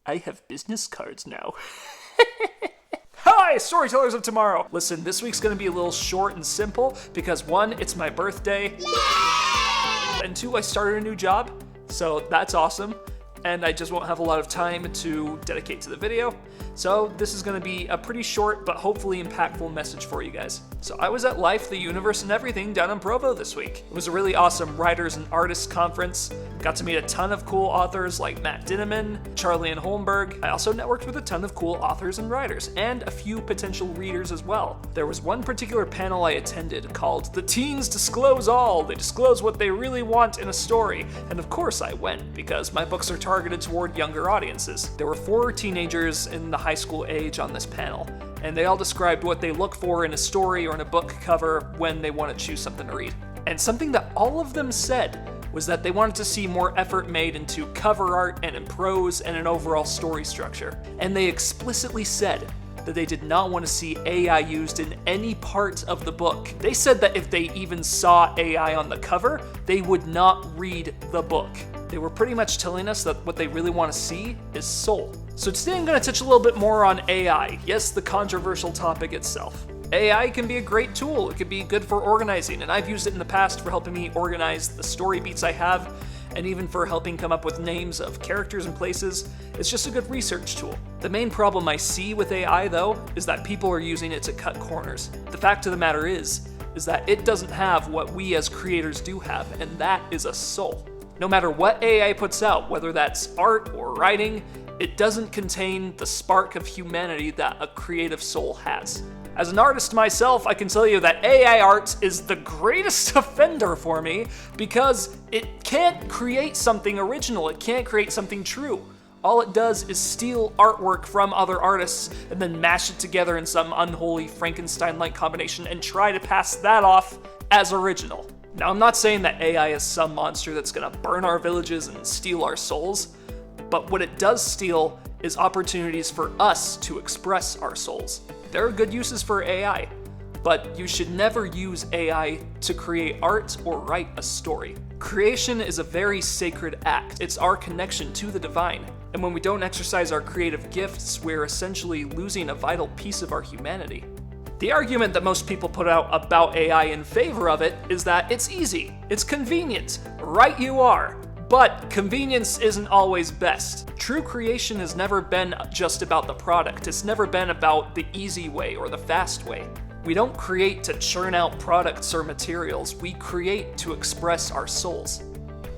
I have business cards now. Hi, storytellers of tomorrow! Listen, this week's gonna be a little short and simple because one, it's my birthday, and two, I started a new job, so that's awesome, and I just won't have a lot of time to dedicate to the video. So this is gonna be a pretty short but hopefully impactful message for you guys. So I was at Life, the Universe, and Everything down in Provo this week. It was a really awesome writers and artists conference. Got to meet a ton of cool authors like Matt Dinneman, Charlie and Holmberg. I also networked with a ton of cool authors and writers, and a few potential readers as well. There was one particular panel I attended called The Teens Disclose All. They disclose what they really want in a story. And of course I went, because my books are targeted toward younger audiences. There were 4 teenagers in the high school age on this panel, and they all described what they look for in a story or in a book cover when they want to choose something to read. And something that all of them said was that they wanted to see more effort made into cover art and in prose and an overall story structure. And they explicitly said that they did not want to see AI used in any part of the book. They said that if they even saw AI on the cover, they would not read the book. They were pretty much telling us that what they really want to see is soul. So today I'm going to touch a little bit more on AI. Yes, the controversial topic itself. AI can be a great tool. It can be good for organizing, and I've used it in the past for helping me organize the story beats I have, and even for helping come up with names of characters and places. It's just a good research tool. The main problem I see with AI, though, is that people are using it to cut corners. The fact of the matter is that it doesn't have what we as creators do have, and that is a soul. No matter what AI puts out, whether that's art or writing, it doesn't contain the spark of humanity that a creative soul has. As an artist myself, I can tell you that AI art is the greatest offender for me because it can't create something original, it can't create something true. All it does is steal artwork from other artists and then mash it together in some unholy Frankenstein-like combination and try to pass that off as original. Now, I'm not saying that AI is some monster that's gonna burn our villages and steal our souls, but what it does steal is opportunities for us to express our souls. There are good uses for AI, but you should never use AI to create art or write a story. Creation is a very sacred act. It's our connection to the divine. And when we don't exercise our creative gifts, we're essentially losing a vital piece of our humanity. The argument that most people put out about AI in favor of it is that it's easy, it's convenient, right you are. But convenience isn't always best. True creation has never been just about the product. It's never been about the easy way or the fast way. We don't create to churn out products or materials. We create to express our souls.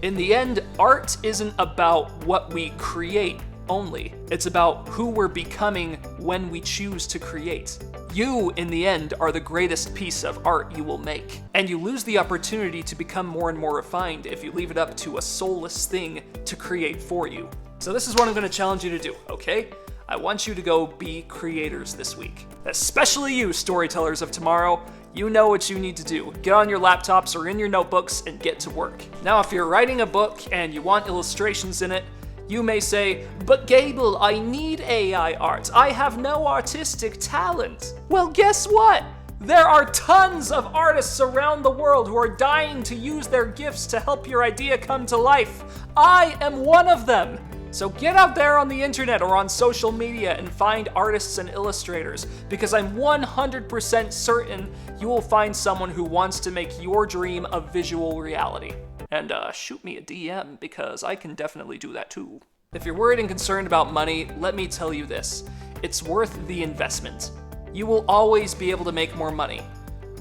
In the end, art isn't about what we create only. It's about who we're becoming when we choose to create. You, in the end, are the greatest piece of art you will make. And you lose the opportunity to become more and more refined if you leave it up to a soulless thing to create for you. So this is what I'm going to challenge you to do, okay? I want you to go be creators this week. Especially you, storytellers of tomorrow. You know what you need to do. Get on your laptops or in your notebooks and get to work. Now, if you're writing a book and you want illustrations in it, you may say, but Gable, I need AI art. I have no artistic talent. Well, guess what? There are tons of artists around the world who are dying to use their gifts to help your idea come to life. I am one of them. So get out there on the internet or on social media and find artists and illustrators, because I'm 100% certain you will find someone who wants to make your dream a visual reality. And shoot me a DM, because I can definitely do that too. If you're worried and concerned about money, let me tell you this. It's worth the investment. You will always be able to make more money,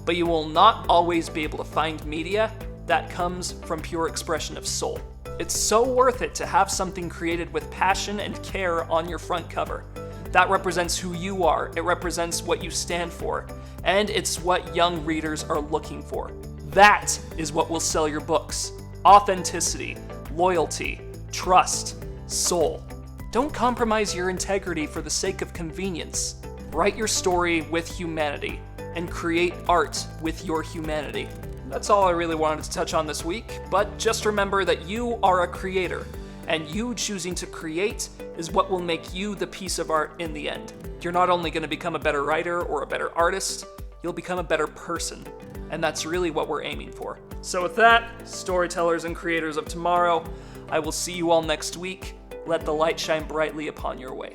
but you will not always be able to find media that comes from pure expression of soul. It's so worth it to have something created with passion and care on your front cover. That represents who you are, it represents what you stand for, and it's what young readers are looking for. That is what will sell your books. Authenticity, loyalty, trust, soul. Don't compromise your integrity for the sake of convenience. Write your story with humanity and create art with your humanity. That's all I really wanted to touch on this week, but just remember that you are a creator, and you choosing to create is what will make you the piece of art in the end. You're not only going to become a better writer or a better artist, you'll become a better person. And that's really what we're aiming for. So with that, storytellers and creators of tomorrow, I will see you all next week. let the light shine brightly upon your way.